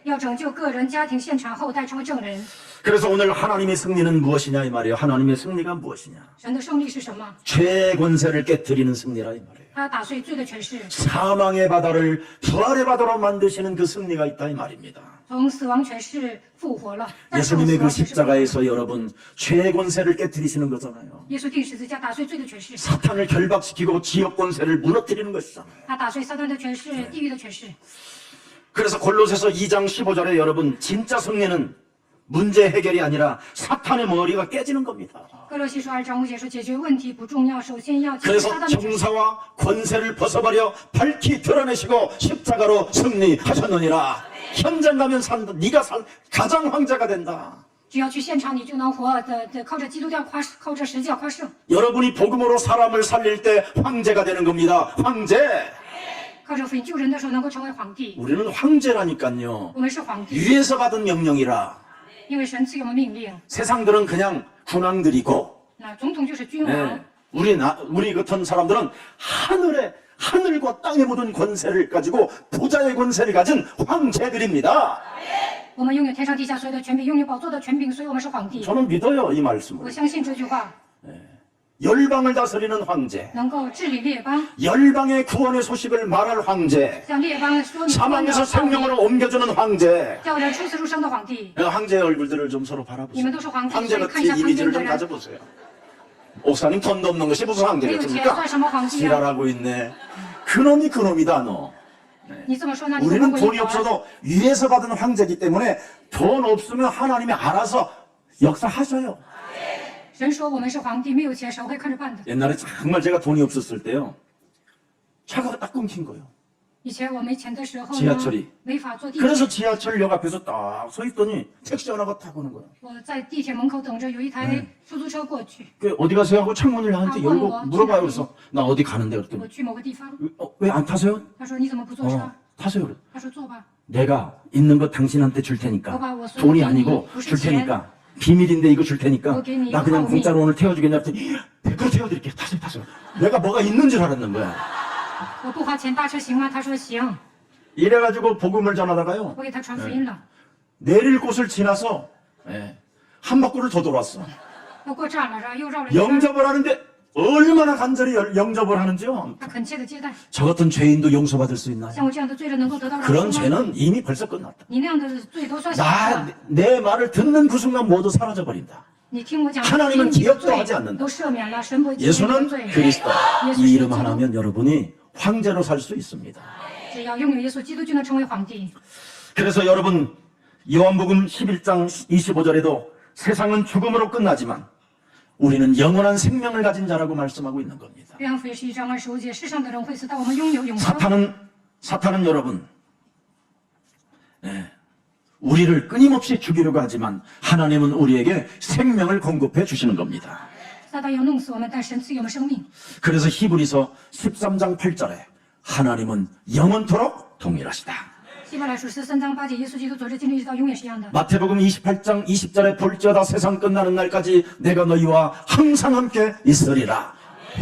要拯救个人、家庭、现场、后代成为证人。 그래서 오늘 하나님의 승리는 무엇이냐 이 말이에요. 하나님의 승리가 무엇이냐? 神的胜利是什么？ 죄의 권세를 깨뜨리는 승리라 이 말이에요. 他打碎罪的权势， 사망의 바다를 부활의 바다로 만드시는 그 승리가 있다 이 말입니다. 从死亡权势复活了。但是 예수님의 死 그 亡权势， 십자가에서 여러분 죄의 권세를 깨뜨리시는 거잖아요. 耶稣定十字架打碎罪的权势， 사탄을 결박시키고 지역 권세를 무너뜨리는 것이잖아요. 他打碎撒旦的权势、地狱的权势。 그래서 골로새서 2장 15절에 여러분 진짜 승리는 문제 해결이 아니라 사탄의 머리가 깨지는 겁니다. 哥罗西书2章5节说，解决问题不重要，首先要解决 그래서 撒旦的权势。 정사와 권세를 벗어버려 밝히 드러내시고 십자가로 승리하셨느니라. 현장 가면 산다. 네가 가장 황제가 된다. 只要去现场，你就能活的靠着基督教靠着十字架夸胜， 여러분이 복음으로 사람을 살릴 때 황제가 되는 겁니다. 황제. 靠着福音救人的时候能够成为皇帝。 우리는 황제라니까요. 我们是皇帝， 위에서 받은 명령이라. 因为神赐给我们命令。 세상들은 그냥 군왕들이고 那总统就是君王， 예, 우리 같은 사람들은 하늘과 땅에 묻은 권세를 가지고 부자의 권세를 가진 황제들입니다. 我们拥有天上地下所有的权柄，拥有宝座的权柄，所以我们是皇帝。 저는 믿어요 이 我 말씀을. 相信这句话 열방을 다스리는 황제, 能够治理列邦， 열방의 구원의 소식을 말할 황제, 向列邦说明 사망에서 생명으로 옮겨주는 황제. 叫人出死入生的皇帝。 황제의 얼굴들을 좀 서로 你 바라보세요. 们都是皇帝，所以 황제 看一下 같은 旁边 이미지를 的 좀 人。 가져보세요. 옥사님 돈도 없는 것이 무슨 没有 황제겠습니까? 钱算什么皇帝啊？ 지랄하고 있네. 그놈이 그놈이다 너. 你这么说，那你怎 우리는 么会 돈이 없어도 위에서 받은 황제이기 때문에 돈 없으면 하나님이 알아서 역사하셔요. 神说我们是皇帝，没有钱神会看着办的。 옛날에 정말 제가 돈이 없었을 때요. 차가 딱 끊긴 거예요. 以前我没钱的时候 지하 呢 철이 ，没法坐地 그래서 铁。 지하철역 앞에서 딱 서 있더니 택시 하나가 타고 오는 거예요. 我在地铁门口等着，有一台出租车过去。 그 어디 가세요 하고 창문을 나한테 아, 열고 뭐, 물어봐요. 지나가니? 그래서 나 어디 가는데 我 그랬더니 去某个地方， 왜 안 타세요? 他说你怎么不坐车？ 타세요. 그래. 他说坐吧。 내가 있는 거 당신한테 줄 테니까 뭐가 뭐 돈이 소용이 아니고 무슨 줄 테니까 비밀인데 이거 줄 테니까 뭐 괜히 나 그냥 이거 공짜로 오늘 태워주겠냐 했더니 100% 태워드릴게. 타세요. 내가 뭐가 있는 줄 알았는 거야. 我不花钱搭车行吗？他说行， 이래가지고 복음을 전하다가요 我给他传福音了。 내릴 곳을 지나서 한 바퀴를 더 돌았어. 我过站了，然后又绕了一圈。 영접을 하는데 얼마나 간절히 영접을 하는지요. 他恳切的接待， 저 같은 죄인도 용서받을 수 있나요? 像我这样的罪人能够得到饶 그런 恕吗？ 죄는 이미 벌써 끝났다. 你那样的罪都算小 나 的。 내 말을 듣는 그 순간 모두 사라져 버린다. 你听我讲， 하나님은 你的 기억도 하지 않는다. 都赦免了，神不会记你的 예수는 罪。 그리스도. 耶稣 이 是 이름 基督， 하나면 여러분이 황제로 살 수 있습니다. 只要拥有耶稣基督，就能成为皇帝。 그래서 여러분 요한복음 11장 25절에도 세상은 죽음으로 끝나지만 우리는 영원한 생명을 가진 자라고 말씀하고 있는 겁니다. 约翰福音11章25节，世上的人会死，但我们拥有永生。 사탄은 여러분 우리를 끊임없이 죽이려고 하지만 하나님은 우리에게 생명을 공급해 주시는 겁니다. 撒旦要弄死我们，但神赐给我们生命。 그래서 히브리서 13장 8절에 하나님은 영원토록 동일하시다. 希伯来书13章8节，耶稣基督昨日今日一直到永远是一样的。 마태복음 28장 20절에 볼지어다 세상 끝나는 날까지 내가 너희와 항상 함께 있으리라.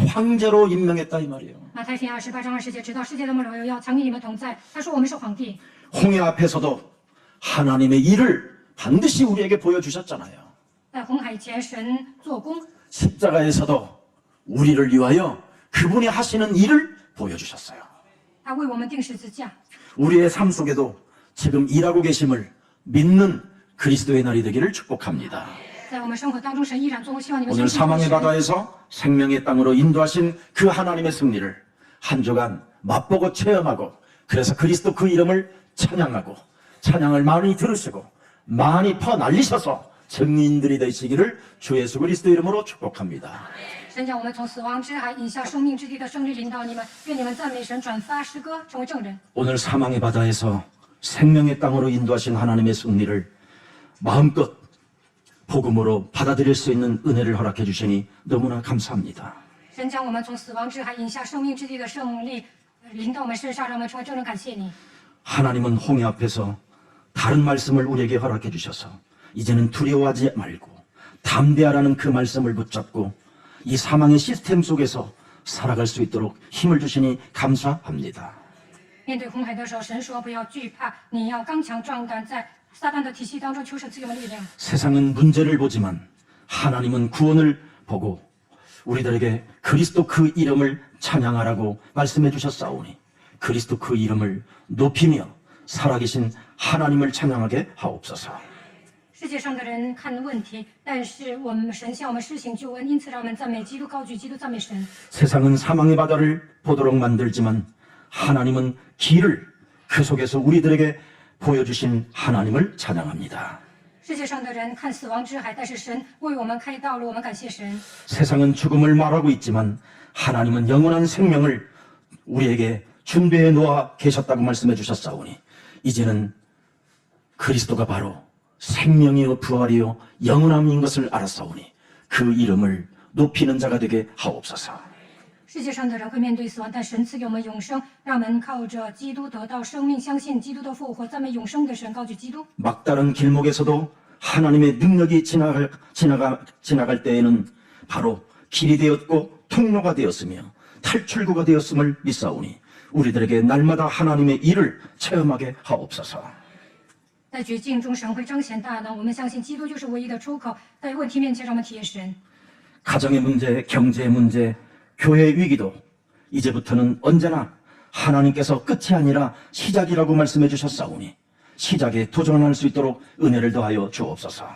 황제로 임명했다 이 말이에요. 马太福音28章20节，直到世界的末了，我要常与你们同在。他说我们是皇帝。 홍해 앞에서도 하나님의 일을 반드시 우리에게 보여주셨잖아요. 在红海前，神做工； 십자가에서도 우리를 위하여 그분이 하시는 일을 보여주셨어요. 他为我们定十字架。 우리의 삶 속에도 지금 일하고 계심을 믿는 그리스도의 날이 되기를 축복합니다. 在我们生活当中，神依然做工，希望你们 오늘 相信 사망의 神。 바다에서 생명의 땅으로 인도하신 그 하나님의 승리를 한 주간 맛보고 체험하고 그래서 그리스도 그 이름을 찬양하고 찬양을 많이 들으시고 많이 퍼날리셔서 증인들이 되시기를 주 예수 그리스도 이름으로 축복합니다. 神将我们从死亡之海引下生命之地的胜利领导你们，愿你们赞美神，转发诗歌，成为证人。 오늘 사망의 바다에서 생명의 땅으로 인도하신 하나님의 승리를 마음껏 복음으로 받아들일 수 있는 은혜를 허락해 주시니 너무나 감사합니다. 神将我们从死亡之海引下生命之地的胜利临到我们身上，让我们成为证人。感谢你， 하나님은 홍해 앞에서 다른 말씀을 우리에게 허락해 주셔서 이제는 두려워하지 말고 담대하라는 그 말씀을 붙잡고 이 사망의 시스템 속에서 살아갈 수 있도록 힘을 주시니 감사합니다. 面对红海的时候，神说不要惧怕，你要刚强壮胆，在撒旦的体系当中求神赐给我们力量。 세상은 문제를 보지만 하나님은 구원을 보고 우리들에게 그리스도 그 이름을 찬양하라고 말씀해 주셨사오니 그리스도 그 이름을 높이며 살아계신 하나님을 찬양하게 하옵소서. 世界上的人看问题，但是我们神向我们施行救恩，因此让我们赞美基督，高举基督，赞美神。 세상은 사망의 바다를 보도록 만들지만 하나님은 길을 그 속에서 우리들에게 보여주신 하나님을 찬양합니다. 世界上的人看死亡之海，但是神为我们开道路，我们感谢神。 세상은 죽음을 말하고 있지만 하나님은 영원한 생명을 우리에게 준비해 놓아 계셨다고 말씀해 주셨사오니 이제는 그리스도가 바로 생명이요 부활이요 영원함인 것을 알았사오니 그 이름을 높이는 자가 되게 하옵소서. 世界上的人会面对死亡，但神赐给我们永生，让我们靠着基督得到生命，相信基督的复活，赞美永生的神，高举基督。 막다른 길목에서도 하나님의 능력이 지나갈 때에는 바로 길이 되었고 통로가 되었으며 탈출구가 되었음을 믿사오니 우리들에게 날마다 하나님의 일을 체험하게 하옵소서. 在绝境中，神会彰显大能。我们相信基督就是唯一的出口，在问题面前，让我们体验神。 가정의 문제, 경제의 문제, 교회의 위기도 이제부터는 언제나 하나님께서 끝이 아니라 시작이라고 말씀해 주셨사오니 시작에 도전할 수 있도록 은혜를 더하여 주옵소서.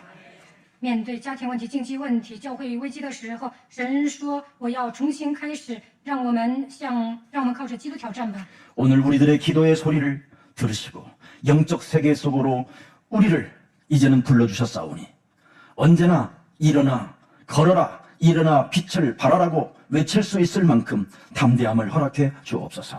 面对家庭问题、经济问题、教会危机的时候，神说：“我要重新开始，让我们靠着基督挑战吧。” 오늘 우리들의 기도의 소리를 들으시고 영적 세계 속으로 우리를 이제는 불러주셨사오니 언제나 일어나 걸어라 일어나 빛을 발하라고 외칠 수 있을 만큼 담대함을 허락해 주옵소서.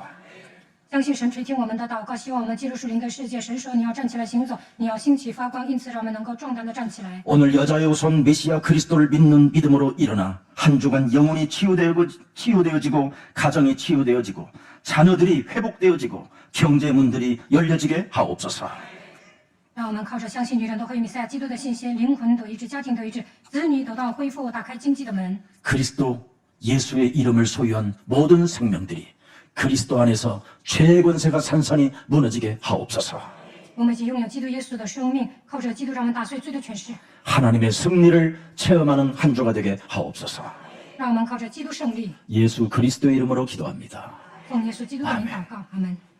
相信神垂听我们的祷告，希望我们进入属灵的世界。神说：“你要站起来行走，你要兴起发光。”因此，让我们能够壮胆地站起来。 오늘 여자의 우선 메시아 그리스도를 믿는 믿음으로 일어나 한 주간 영혼이 치유되어지고 가정이 치유되어지고 자녀들이 회복되어지고 경제문들이 열려지게 하옵소서. 让我们靠着相信女人都会弥赛亚基督的信心，灵魂得医治，家庭得医治，子女得到恢复，打开经济的门。 그리스도 예수의 이름을 소유한 모든 생명들이 그리스도 안에서 죄의 권세가 산산이 무너지게 하옵소서. 我们已经拥有基督耶稣的生命，靠着基督让我们打碎罪的权势， 하나님의 승리를 체험하는 한 주가 되게 하옵소서. 让我们靠着基督胜利。 예수 그리스도의 이름으로 기도합니다. 奉耶稣基督的名祷告，阿门。